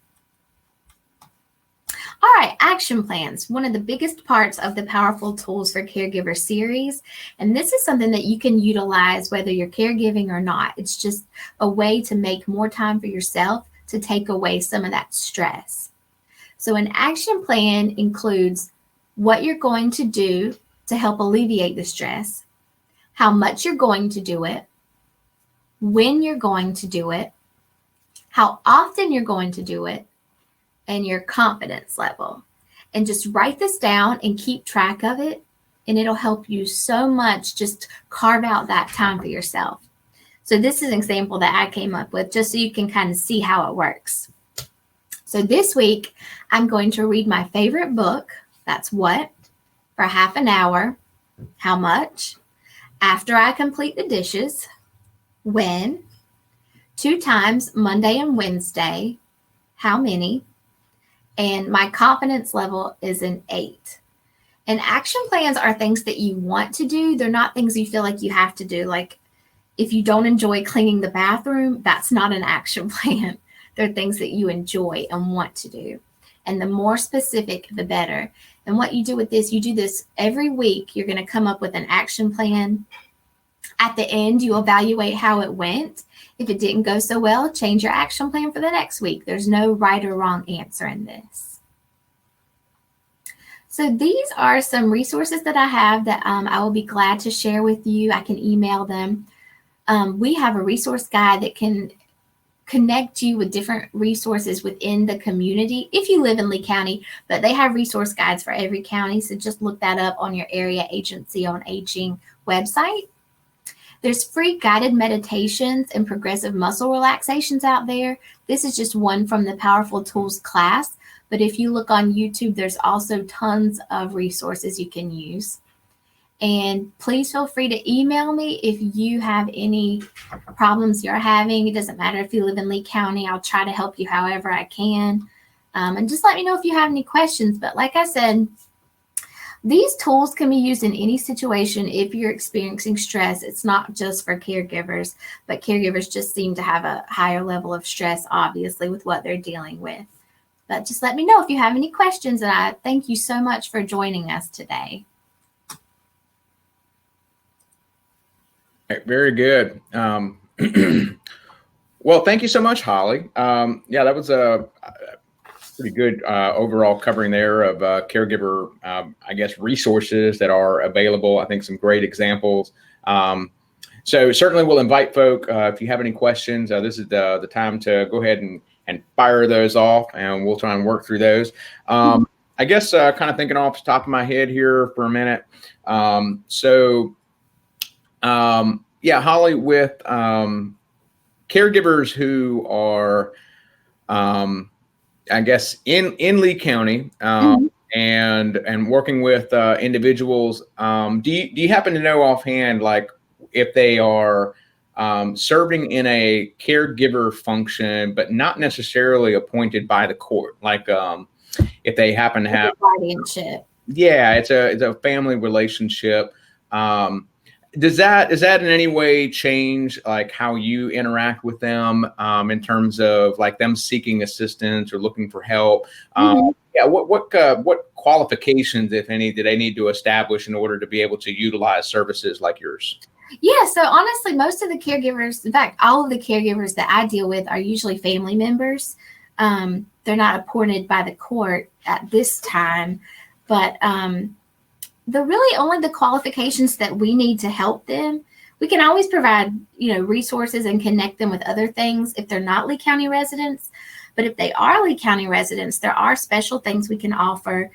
All right, action plans, one of the biggest parts of the Powerful Tools for Caregiver series. And this is something that you can utilize whether you're caregiving or not. It's just a way to make more time for yourself to take away some of that stress. So an action plan includes what you're going to do to help alleviate the stress, how much you're going to do it, when you're going to do it, how often you're going to do it, and your confidence level. And just write this down and keep track of it, and it'll help you so much. Just carve out that time for yourself. So this is an example that I came up with just so you can kind of see how it works. So this week, I'm going to read my favorite book, That's What, for half an hour. How much? After I complete the dishes. When? 2 times, Monday and Wednesday. How many? And my confidence level is an 8. And action plans are things that you want to do. They're not things you feel like you have to do. Like if you don't enjoy cleaning the bathroom, that's not an action plan. They're things that you enjoy and want to do. And the more specific, the better. And what you do with this, you do this every week. You're going to come up with an action plan. At the end, you evaluate how it went. If it didn't go so well, change your action plan for the next week. There's no right or wrong answer in this. So these are some resources that I have that I will be glad to share with you. I can email them. We have a resource guide that can connect you with different resources within the community if you live in Lee County, but they have resource guides for every county. So just look that up on your area agency on aging website. There's free guided meditations and progressive muscle relaxations out there. This is just one from the Powerful Tools class. But if you look on YouTube, there's also tons of resources you can use. And please feel free to email me if you have any problems you're having. It doesn't matter if you live in Lee County. I'll try to help you however I can. And just let me know if you have any questions. But like I said, these tools can be used in any situation if you're experiencing stress. It's not just for caregivers, but caregivers just seem to have a higher level of stress, obviously, with what they're dealing with. But just let me know if you have any questions, and I thank you so much for joining us today. Very good. Well, thank you so much, Holly. Yeah, that was a pretty good overall covering there of caregiver, I guess, resources that are available. I think some great examples. So certainly we'll invite folk, if you have any questions, this is the time to go ahead and fire those off, and we'll try and work through those. I guess kind of thinking off the top of my head here for a minute. Yeah, Holly, with caregivers who are, I guess, in Lee County and working with individuals, do you happen to know offhand, like, if they are serving in a caregiver function, but not necessarily appointed by the court, like if they happen to have guardianship? Yeah, it's a family relationship. Does that in any way change like how you interact with them in terms of like them seeking assistance or looking for help? Yeah, what qualifications, if any, do they need to establish in order to be able to utilize services like yours? Yeah, so honestly, most of the caregivers, in fact, all of the caregivers that I deal with are usually family members. They're not appointed by the court at this time, but only the qualifications that we need to help them. We can always provide, resources and connect them with other things if they're not Lee County residents. But if they are Lee County residents, there are special things we can offer,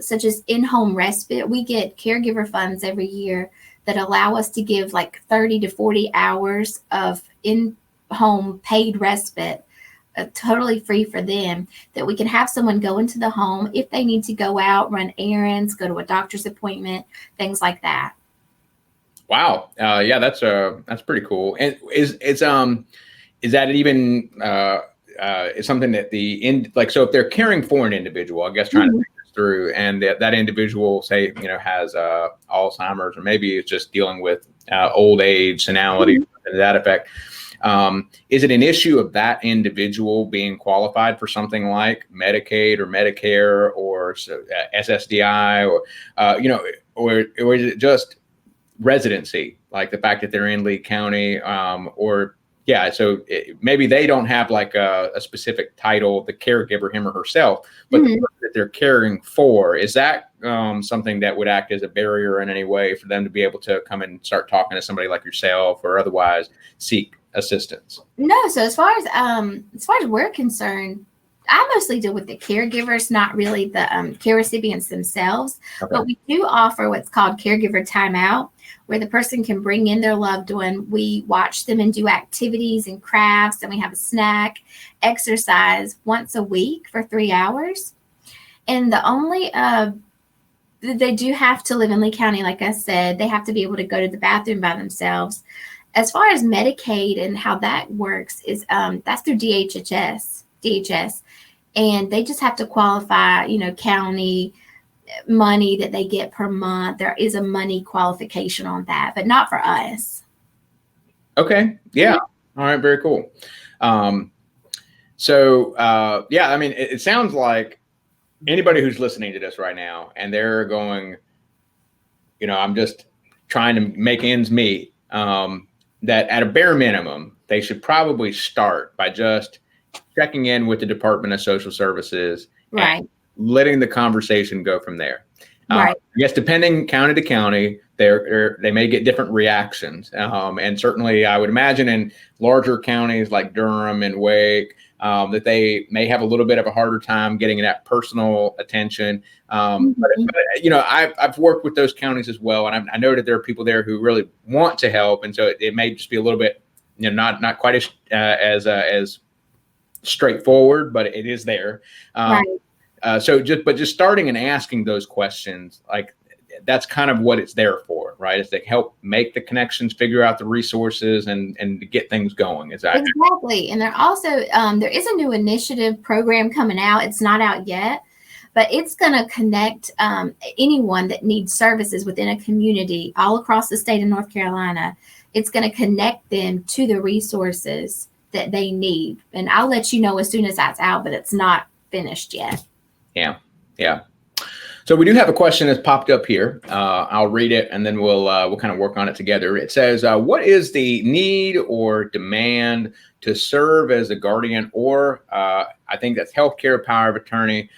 such as in-home respite. We get caregiver funds every year that allow us to give like 30 to 40 hours of in-home paid respite, totally free for them, that we can have someone go into the home if they need to go out, run errands, go to a doctor's appointment, things like that. Wow. Yeah, that's pretty cool. And is that even is something that so if they're caring for an individual, I guess trying to think this through, and that individual, say, has Alzheimer's, or maybe it's just dealing with old age, senility, to that effect. Is it an issue of that individual being qualified for something like Medicaid or Medicare or SSDI, or is it just residency, like the fact that they're in Lee County, so maybe they don't have like a specific title, the caregiver, him or herself, but the person that they're caring for, is that something that would act as a barrier in any way for them to be able to come and start talking to somebody like yourself or otherwise seek assistance? No. So as far as we're concerned, I mostly deal with the caregivers, not really the care recipients themselves. Okay. But we do offer what's called caregiver timeout, where the person can bring in their loved one. We watch them and do activities and crafts, and we have a snack, exercise once a week for 3 hours. And they do have to live in Lee County. Like I said, they have to be able to go to the bathroom by themselves. As far as Medicaid and how that works is that's through DHS, and they just have to qualify, county money that they get per month. There is a money qualification on that, but not for us. Okay. Yeah. All right. Very cool. It sounds like anybody who's listening to this right now and they're going, I'm just trying to make ends meet. that at a bare minimum, they should probably start by just checking in with the Department of Social Services, Right. and letting the conversation go from there. Right. Yes, depending county to county, they may get different reactions. And certainly I would imagine in larger counties like Durham and Wake, that they may have a little bit of a harder time getting that personal attention. But I've worked with those counties as well. And I know that there are people there who really want to help. And so it may just be a little bit, not quite as straightforward, but it is there. Right. So just starting and asking those questions, like that's kind of what it's there for, right? It's to help make the connections, figure out the resources, and to get things going. Exactly. And there also there is a new initiative program coming out. It's not out yet, but it's going to connect anyone that needs services within a community all across the state of North Carolina. It's going to connect them to the resources that they need. And I'll let you know as soon as that's out, but it's not finished yet. Yeah. So we do have a question that's popped up here. I'll read it and then we'll kind of work on it together. It says, what is the need or demand to serve as a guardian or I think that's healthcare power of attorney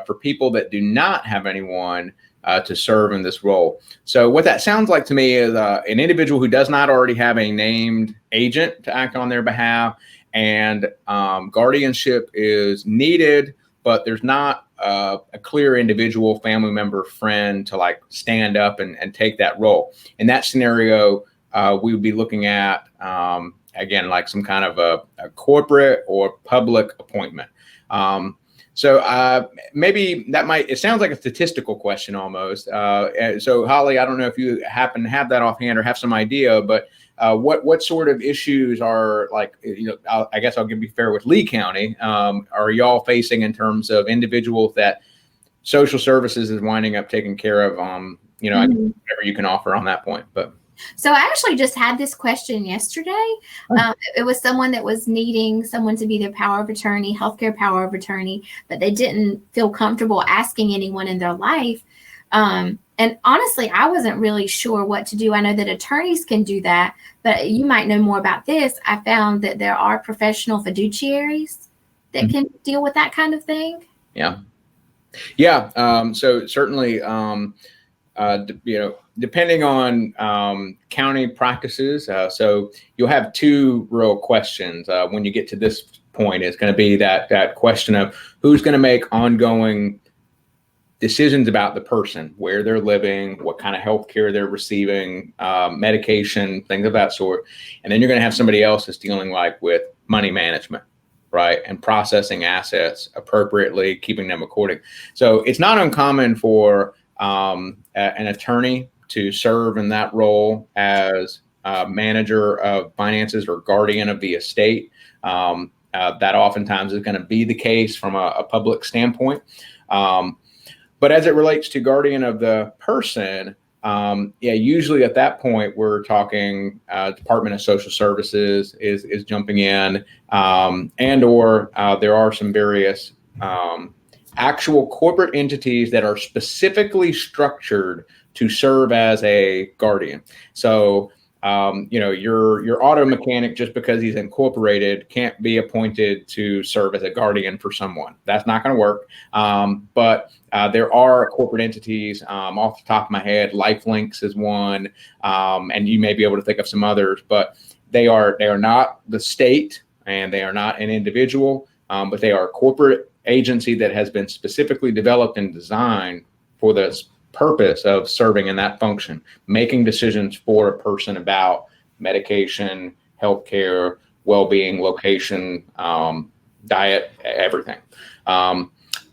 for people that do not have anyone to serve in this role? So what that sounds like to me is an individual who does not already have a named agent to act on their behalf, and guardianship is needed, but there's not a clear individual, family member, friend to like stand up and take that role. In that scenario, we would be looking at, again, like some kind of a corporate or public appointment. So maybe it sounds like a statistical question almost. So Holly, I don't know if you happen to have that offhand or have some idea, but what sort of issues are like, I guess I'll be fair with Lee County, are y'all facing in terms of individuals that social services is winding up taking care of, whatever you can offer on that point, but. So I actually just had this question yesterday. It was someone that was needing someone to be their power of attorney, healthcare power of attorney, but they didn't feel comfortable asking anyone in their life. And honestly, I wasn't really sure what to do. I know that attorneys can do that, but you might know more about this. I found that there are professional fiduciaries that can deal with that kind of thing. Yeah. So certainly, depending on county practices, so you'll have two real questions when you get to this point. It's going to be that question of who's going to make ongoing decisions about the person, where they're living, what kind of health care they're receiving, medication, things of that sort. And then you're going to have somebody else that's dealing like with money management, right? And processing assets appropriately, keeping them according. So it's not uncommon for an attorney to serve in that role as manager of finances or guardian of the estate. That oftentimes is going to be the case from a public standpoint. But as it relates to guardian of the person, usually at that point, we're talking Department of Social Services is jumping in, and or there are some various actual corporate entities that are specifically structured to serve as a guardian. So, your auto mechanic, just because he's incorporated, can't be appointed to serve as a guardian for someone. That's not going to work. But there are corporate entities, off the top of my head, Lifelinks is one, and you may be able to think of some others, but they are not the state and they are not an individual, but they are a corporate agency that has been specifically developed and designed for this purpose of serving in that function, making decisions for a person about medication, healthcare, well-being, location, diet, everything.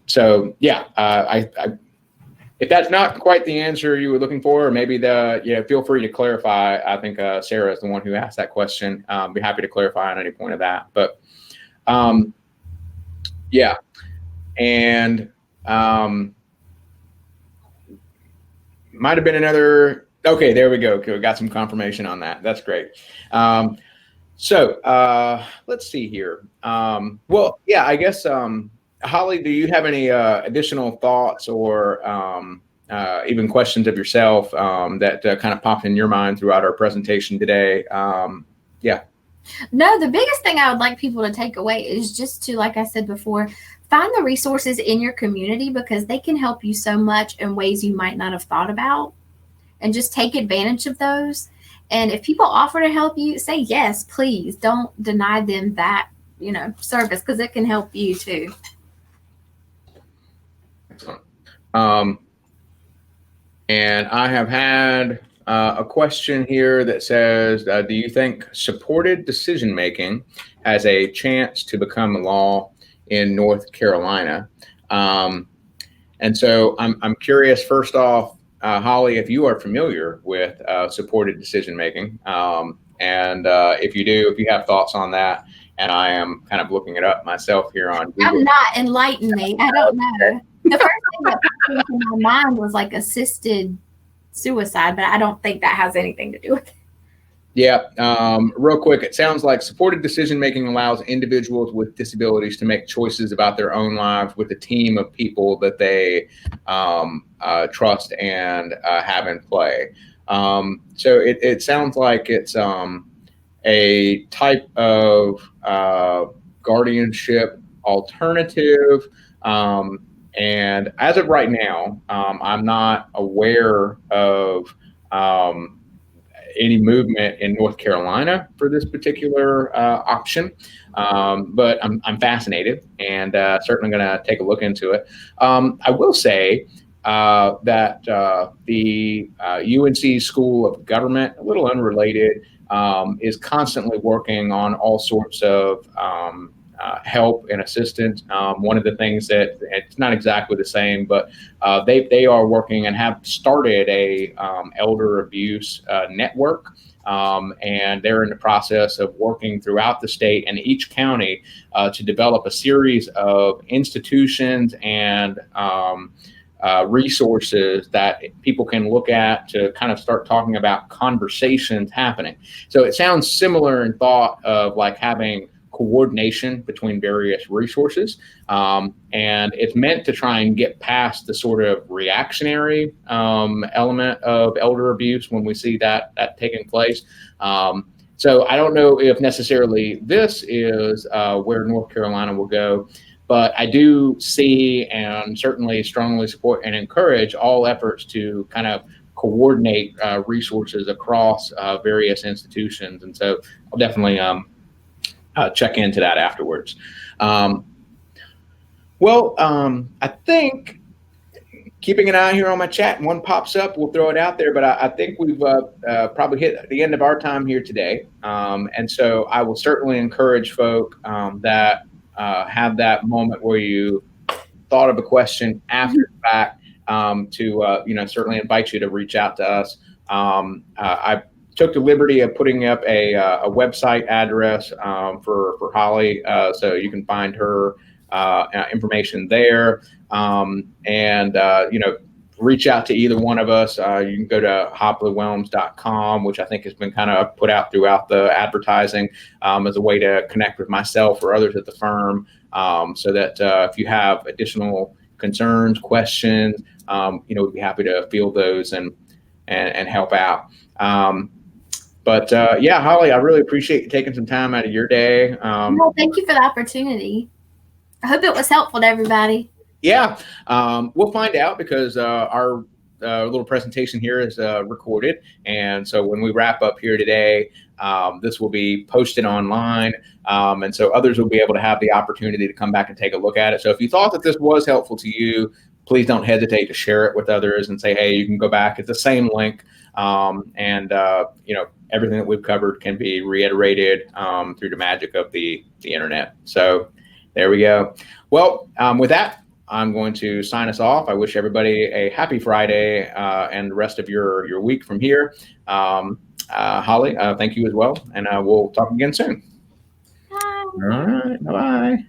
So if that's not quite the answer you were looking for, or maybe feel free to clarify. I think Sarah is the one who asked that question. Be happy to clarify on any point of that. But and might have been another. Okay, there we go. Okay, we got some confirmation on that. That's great. So let's see here. I guess, Holly, do you have any additional thoughts or even questions of yourself that kind of popped in your mind throughout our presentation today. Yeah. No, the biggest thing I would like people to take away is just to, like I said before, find the resources in your community, because they can help you so much in ways you might not have thought about, and just take advantage of those. And if people offer to help you, say yes, please. Don't deny them that, service, because it can help you too. Excellent. And I have had a question here that says, do you think supported decision-making has a chance to become law in North Carolina? And so I'm curious, first off, Holly, if you are familiar with supported decision-making, and if you do, if you have thoughts on that, and I am kind of looking it up myself here on Google. I'm not, enlighten me. I don't know. The first thing that came to my mind was like assisted suicide, but I don't think that has anything to do with it. Yeah, real quick, it sounds like supported decision-making allows individuals with disabilities to make choices about their own lives with a team of people that they trust and have in play. So it sounds like it's a type of guardianship alternative. And as of right now, I'm not aware of any movement in North Carolina for this particular option, but I'm fascinated and certainly going to take a look into it. I will say that the UNC School of Government, a little unrelated, is constantly working on all sorts of help and assistance. One of the things that it's not exactly the same, but they are working and have started a elder abuse network, and they're in the process of working throughout the state and each county to develop a series of institutions and resources that people can look at to kind of start talking about conversations happening. So it sounds similar in thought of like having coordination between various resources, and it's meant to try and get past the sort of reactionary element of elder abuse when we see that taking place. So I don't know if necessarily this is where North Carolina will go, but I do see and certainly strongly support and encourage all efforts to kind of coordinate resources across various institutions. And so I'll definitely check into that afterwards. I think keeping an eye here on my chat, and one pops up, we'll throw it out there, but I think we've probably hit the end of our time here today. And so I will certainly encourage folk that have that moment where you thought of a question after the fact to certainly invite you to reach out to us. I took the liberty of putting up a website address for Holly, so you can find her information there, and reach out to either one of us. You can go to hoplerwhelms.com, which I think has been kind of put out throughout the advertising as a way to connect with myself or others at the firm, so that if you have additional concerns, questions, we'd be happy to field those and help out. But Holly, I really appreciate you taking some time out of your day. Well, thank you for the opportunity. I hope it was helpful to everybody. Yeah, we'll find out because our little presentation here is recorded. And so when we wrap up here today, this will be posted online. And so others will be able to have the opportunity to come back and take a look at it. So if you thought that this was helpful to you, please don't hesitate to share it with others and say, hey, you can go back at the same link. Everything that we've covered can be reiterated through the magic of the internet. So there we go. Well, with that, I'm going to sign us off. I wish everybody a happy Friday and the rest of your week from here. Holly, thank you as well. And we'll talk again soon. Bye. All right. Bye-bye.